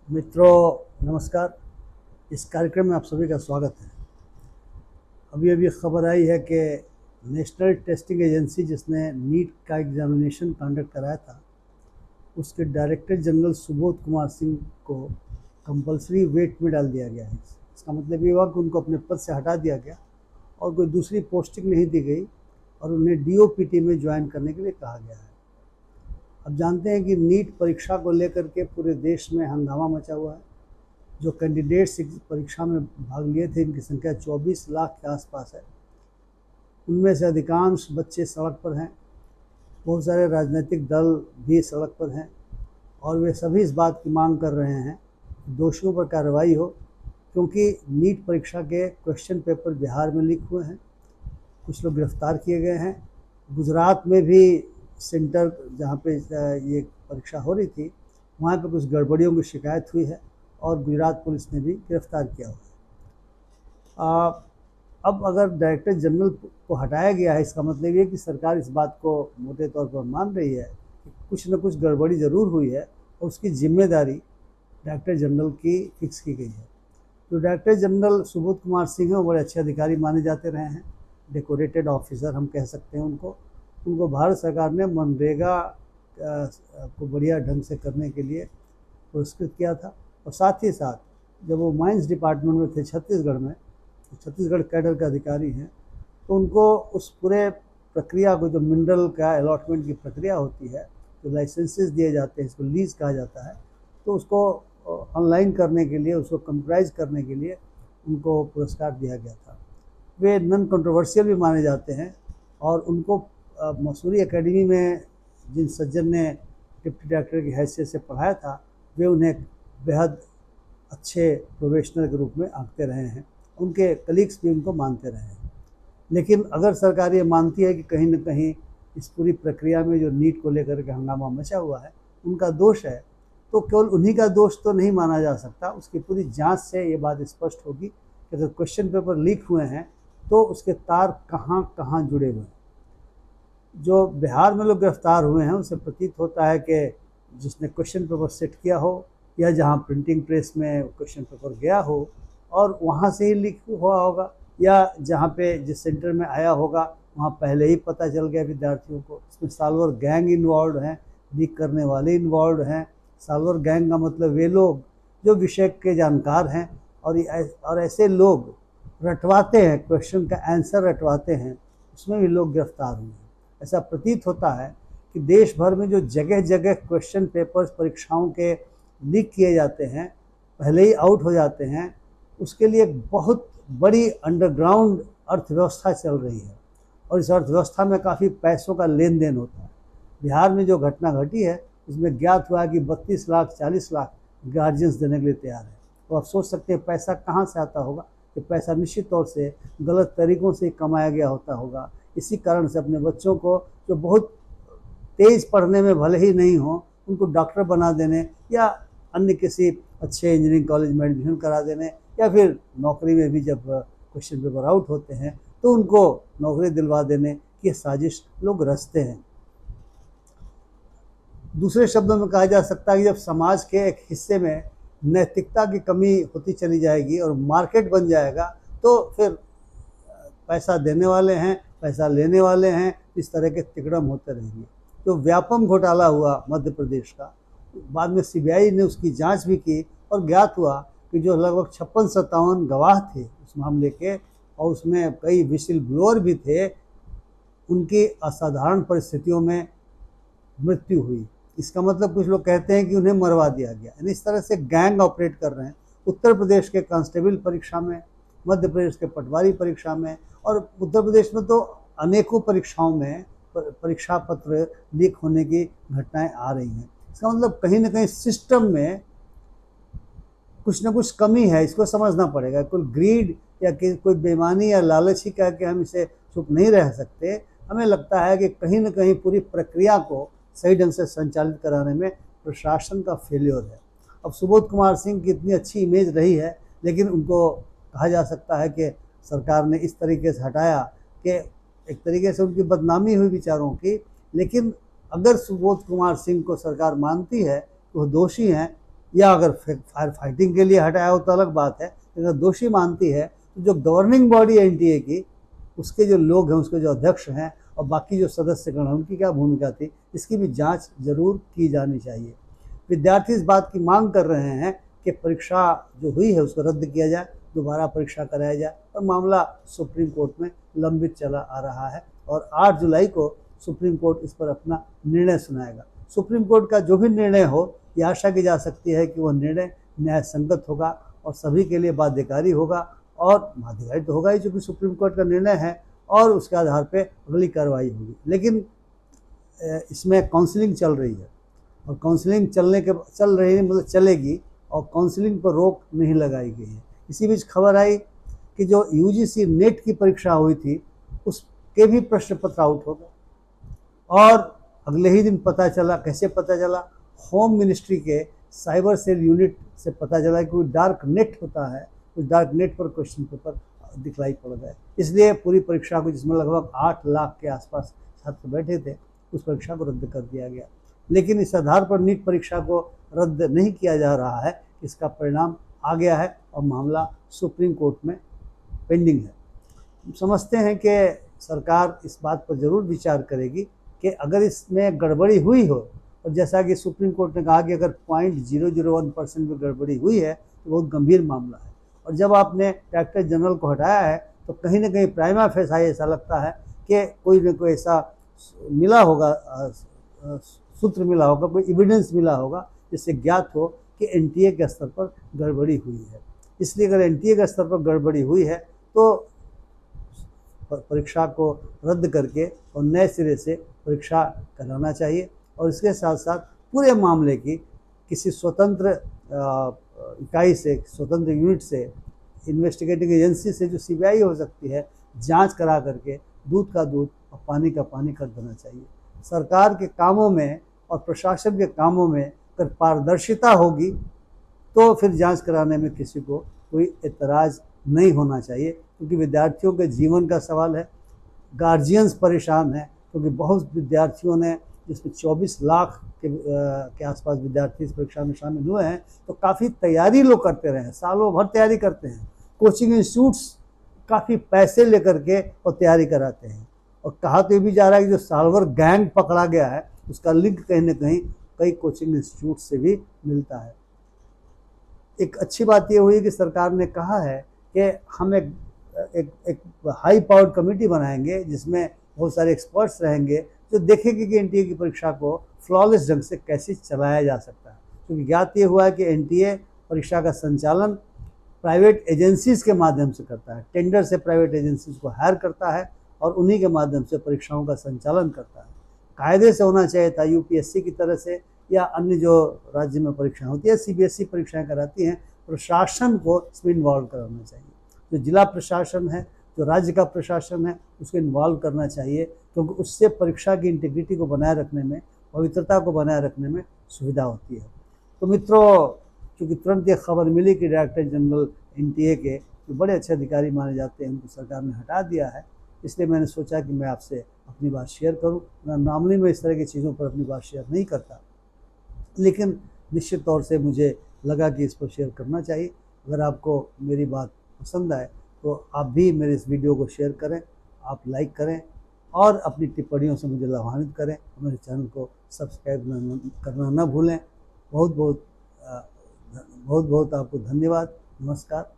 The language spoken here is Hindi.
मित्रों नमस्कार। इस कार्यक्रम में आप सभी का स्वागत है। अभी अभी खबर आई है कि नेशनल टेस्टिंग एजेंसी जिसने नीट का एग्जामिनेशन कंडक्ट कराया था, उसके डायरेक्टर जनरल सुबोध कुमार सिंह को कंपलसरी वेट में डाल दिया गया है। इसका मतलब ये हुआ कि उनको अपने पद से हटा दिया गया और कोई दूसरी पोस्टिंग नहीं दी गई और उन्हें डीओपीटी में ज्वाइन करने के लिए कहा गया है। अब जानते हैं कि नीट परीक्षा को लेकर के पूरे देश में हंगामा मचा हुआ है। जो कैंडिडेट्स इस परीक्षा में भाग लिए थे, इनकी संख्या 24 लाख के आसपास है। उनमें से अधिकांश बच्चे सड़क पर हैं। बहुत सारे राजनीतिक दल भी सड़क पर हैं और वे सभी इस बात की मांग कर रहे हैं कि दोषियों पर कार्रवाई हो, क्योंकि नीट परीक्षा के क्वेश्चन पेपर बिहार में लीक हुए हैं। कुछ लोग गिरफ्तार किए गए हैं। गुजरात में भी सेंटर जहाँ पे ये परीक्षा हो रही थी, वहाँ पे कुछ गड़बड़ियों की शिकायत हुई है और गुजरात पुलिस ने भी गिरफ्तार किया हुआ है। अब अगर डायरेक्टर जनरल को हटाया गया है, इसका मतलब ये कि सरकार इस बात को मोटे तौर पर मान रही है कि कुछ न कुछ गड़बड़ी ज़रूर हुई है और उसकी जिम्मेदारी डायरेक्टर जनरल की फिक्स की गई है। तो डायरेक्टर जनरल सुबोध कुमार सिंह हैं, वो बड़े अच्छे अधिकारी माने जाते रहे हैं। डेकोरेटेड ऑफिसर हम कह सकते हैं उनको भारत सरकार ने मनरेगा को बढ़िया ढंग से करने के लिए पुरस्कृत किया था। और साथ ही साथ जब वो माइंस डिपार्टमेंट में थे छत्तीसगढ़ में, तो छत्तीसगढ़ कैडर के अधिकारी हैं, तो उनको उस पूरे प्रक्रिया को, जो मिनरल का अलॉटमेंट की प्रक्रिया होती है, जो लाइसेंसेस दिए जाते हैं, इसको लीज कहा जाता है, तो उसको ऑनलाइन करने के लिए, उसको कंप्यूटराइज करने के लिए उनको पुरस्कार दिया गया था। वे नॉन कंट्रोवर्शियल भी माने जाते हैं और उनको मसूरी एकेडमी में जिन सज्जन ने डिप्टी डायरेक्टर की हैसियत से पढ़ाया था, वे उन्हें बेहद अच्छे प्रोफेशनल के रूप में आंकते रहे हैं। उनके कलीग्स भी उनको मानते रहे हैं। लेकिन अगर सरकार ये मानती है कि कहीं न कहीं इस पूरी प्रक्रिया में जो नीट को लेकर के हंगामा मचा हुआ है उनका दोष है, तो केवल उन्हीं का दोष तो नहीं माना जा सकता। उसकी पूरी जांच से ये बात स्पष्ट होगी कि अगर क्वेश्चन पेपर लीक हुए हैं तो उसके तार कहाँ कहाँ जुड़े हुए हैं। जो बिहार में लोग गिरफ्तार हुए हैं, उससे प्रतीत होता है कि जिसने क्वेश्चन पेपर सेट किया हो या जहाँ प्रिंटिंग प्रेस में क्वेश्चन पेपर गया हो और वहाँ से ही लीक हुआ होगा, या जहाँ पे जिस सेंटर में आया होगा वहाँ पहले ही पता चल गया विद्यार्थियों को। इसमें सालवर गैंग इन्वॉल्व हैं, लीक करने वाले इन्वॉल्व हैं। सालवर गैंग का मतलब वे लोग जो विषय के जानकार हैं और ऐसे लोग रटवाते हैं, क्वेश्चन का आंसर रटवाते हैं, उसमें भी लोग गिरफ्तार हुए हैं। ऐसा प्रतीत होता है कि देश भर में जो जगह जगह क्वेश्चन पेपर्स परीक्षाओं के लीक किए जाते हैं, पहले ही आउट हो जाते हैं, उसके लिए एक बहुत बड़ी अंडरग्राउंड अर्थव्यवस्था चल रही है और इस अर्थव्यवस्था में काफ़ी पैसों का लेन देन होता है। बिहार में जो घटना घटी है उसमें ज्ञात हुआ कि 32 लाख 40 लाख गार्जियंस देने के लिए तैयार है। तो आप सोच सकते हैं पैसा कहाँ से आता होगा। कि पैसा निश्चित तौर से गलत तरीक़ों से कमाया गया होता होगा। इसी कारण से अपने बच्चों को, जो बहुत तेज़ पढ़ने में भले ही नहीं हो, उनको डॉक्टर बना देने या अन्य किसी अच्छे इंजीनियरिंग कॉलेज में एडमिशन करा देने, या फिर नौकरी में भी जब क्वेश्चन पेपर आउट होते हैं तो उनको नौकरी दिलवा देने की साजिश लोग रचते हैं। दूसरे शब्दों में कहा जा सकता है कि जब समाज के एक हिस्से में नैतिकता की कमी होती चली जाएगी और मार्केट बन जाएगा, तो फिर पैसा देने वाले हैं, पैसा लेने वाले हैं, इस तरह के तिकड़म होते रहेंगे। तो व्यापम घोटाला हुआ मध्य प्रदेश का, बाद में सीबीआई ने उसकी जांच भी की और ज्ञात हुआ कि जो लगभग 56-57 गवाह थे उस मामले के, और उसमें कई विसिल ब्लोअर भी थे, उनकी असाधारण परिस्थितियों में मृत्यु हुई। इसका मतलब कुछ लोग कहते हैं कि उन्हें मरवा दिया गया। यानी इस तरह से गैंग ऑपरेट कर रहे हैं। उत्तर प्रदेश के कांस्टेबल परीक्षा में, मध्य प्रदेश के पटवारी परीक्षा में, और उत्तर प्रदेश में तो अनेकों परीक्षाओं में परीक्षा पत्र लीक होने की घटनाएं आ रही हैं। इसका मतलब कहीं ना कहीं सिस्टम में कुछ ना कुछ कमी है। इसको समझना पड़ेगा। कोई ग्रीड या कोई बेईमानी या लालच ही कह के हम इसे चुप नहीं रह सकते। हमें लगता है कि कहीं ना कहीं पूरी प्रक्रिया को सही ढंग से संचालित कराने में प्रशासन का फेल्योर है। अब सुबोध कुमार सिंह की इतनी अच्छी इमेज रही है, लेकिन उनको कहा जा सकता है कि सरकार ने इस तरीके से हटाया कि एक तरीके से उनकी बदनामी हुई विचारों की। लेकिन अगर सुबोध कुमार सिंह को सरकार मानती है तो वो दोषी हैं, या अगर फायर फाइटिंग के लिए हटाया हो तो अलग बात है, लेकिन अगर दोषी मानती है तो जो गवर्निंग बॉडी एनटीए की, उसके जो लोग हैं, उसके जो अध्यक्ष हैं और बाकी जो सदस्यगण हैं, उनकी क्या भूमिका थी, इसकी भी जांच जरूर की जानी चाहिए। विद्यार्थी इस बात की मांग कर रहे हैं कि परीक्षा जो हुई है उसको रद्द किया जाए, दोबारा परीक्षा कराया जाए, और मामला सुप्रीम कोर्ट में लंबित चला आ रहा है और 8 जुलाई को सुप्रीम कोर्ट इस पर अपना निर्णय सुनाएगा। सुप्रीम कोर्ट का जो भी निर्णय हो, ये आशा की जा सकती है कि वह निर्णय न्याय संगत होगा और सभी के लिए बाध्यकारी होगा, और बाध्यकारी तो होगा ही चूँकि सुप्रीम कोर्ट का निर्णय है, और उसके आधार पर अगली कार्रवाई होगी। लेकिन इसमें काउंसलिंग चल रही है, और काउंसलिंग चल रही है मतलब चलेगी, और काउंसलिंग पर रोक नहीं लगाई गई है। इसी बीच खबर आई कि जो यूजीसी नेट की परीक्षा हुई थी, उसके भी प्रश्न पत्र आउट हो गए, और अगले ही दिन पता चला, कैसे पता चला, होम मिनिस्ट्री के साइबर सेल यूनिट से पता चला कि कोई डार्क नेट होता है, उस डार्क नेट पर क्वेश्चन पेपर दिखलाई पड़ गए। इसलिए पूरी परीक्षा को, जिसमें लगभग 8 लाख के आसपास छात्र बैठे थे, उस परीक्षा को रद्द कर दिया गया। लेकिन इस आधार पर नीट परीक्षा को रद्द नहीं किया जा रहा है, इसका परिणाम आ गया है और मामला सुप्रीम कोर्ट में पेंडिंग है। हम समझते हैं कि सरकार इस बात पर ज़रूर विचार करेगी कि अगर इसमें गड़बड़ी हुई हो, और जैसा कि सुप्रीम कोर्ट ने कहा कि अगर 0.001% में गड़बड़ी हुई है तो बहुत गंभीर मामला है, और जब आपने डायरेक्टर जनरल को हटाया है तो कहीं ना कहीं प्राइमा फेसाई ऐसा लगता है कि कोई न कोई ऐसा मिला होगा, सूत्र मिला होगा, कोई एविडेंस मिला होगा जिससे ज्ञात हो कि एनटीए के स्तर पर गड़बड़ी हुई है। इसलिए अगर एनटीए के स्तर पर गड़बड़ी हुई है तो परीक्षा को रद्द करके और नए सिरे से परीक्षा कराना चाहिए, और इसके साथ साथ पूरे मामले की किसी स्वतंत्र इकाई से, स्वतंत्र यूनिट से, इन्वेस्टिगेटिंग एजेंसी से, जो सीबीआई हो सकती है, जांच करा करके दूध का दूध और पानी का पानी कर देना चाहिए। सरकार के कामों में और प्रशासन के कामों में अगर पारदर्शिता होगी तो फिर जांच कराने में किसी को कोई एतराज़ नहीं होना चाहिए, क्योंकि विद्यार्थियों के जीवन का सवाल है। गार्जियंस परेशान हैं क्योंकि बहुत विद्यार्थियों ने, जिसमें 24 लाख के आसपास विद्यार्थी इस परीक्षा में शामिल हुए हैं, तो काफ़ी तैयारी लोग करते रहे हैं, सालों भर तैयारी करते हैं। कोचिंग इंस्टीट्यूट्स काफ़ी पैसे लेकर के और तैयारी कराते हैं, और कहा तो ये भी जा रहा है कि जो साल भर गैंग पकड़ा गया है उसका लिंक कहीं ना कहीं कई कोचिंग इंस्टीट्यूट से भी मिलता है। एक अच्छी बात ये हुई कि सरकार ने कहा है कि हम एक हाई पावर्ड कमेटी बनाएंगे जिसमें बहुत सारे एक्सपर्ट्स रहेंगे जो देखेंगे कि एनटीए की परीक्षा को फ्लॉलेस ढंग से कैसे चलाया जा सकता है। क्योंकि ज्ञात ये हुआ है कि एनटीए परीक्षा का संचालन प्राइवेट एजेंसीज़ के माध्यम से करता है, टेंडर से प्राइवेट एजेंसीज़ को हायर करता है और उन्हीं के माध्यम से परीक्षाओं का संचालन करता है। कायदे से होना चाहिए था, यूपीएससी की तरह से या अन्य जो राज्य में परीक्षाएं होती है, सीबीएसई परीक्षाएं कराती हैं, प्रशासन को इसमें इन्वॉल्व कराना चाहिए। जो जिला प्रशासन है, जो राज्य का प्रशासन है, उसको इन्वॉल्व करना चाहिए, क्योंकि उससे परीक्षा की इंटीग्रिटी को बनाए रखने में, पवित्रता को बनाए रखने में सुविधा होती है। तो मित्रों, चूँकि तुरंत ये खबर मिली कि डायरेक्टर जनरल एनटीए के जो बड़े अच्छे अधिकारी माने जाते हैं उनको सरकार ने हटा दिया है, इसलिए मैंने सोचा कि मैं आपसे अपनी बात शेयर करूं। नॉर्मली मैं इस तरह की चीज़ों पर अपनी बात शेयर नहीं करता, लेकिन निश्चित तौर से मुझे लगा कि इस पर शेयर करना चाहिए। अगर आपको मेरी बात पसंद आए तो आप भी मेरे इस वीडियो को शेयर करें, आप लाइक करें और अपनी टिप्पणियों से मुझे लाभान्वित करें। मेरे चैनल को सब्सक्राइब करना न भूलें। बहुत बहुत आपको धन्यवाद। नमस्कार।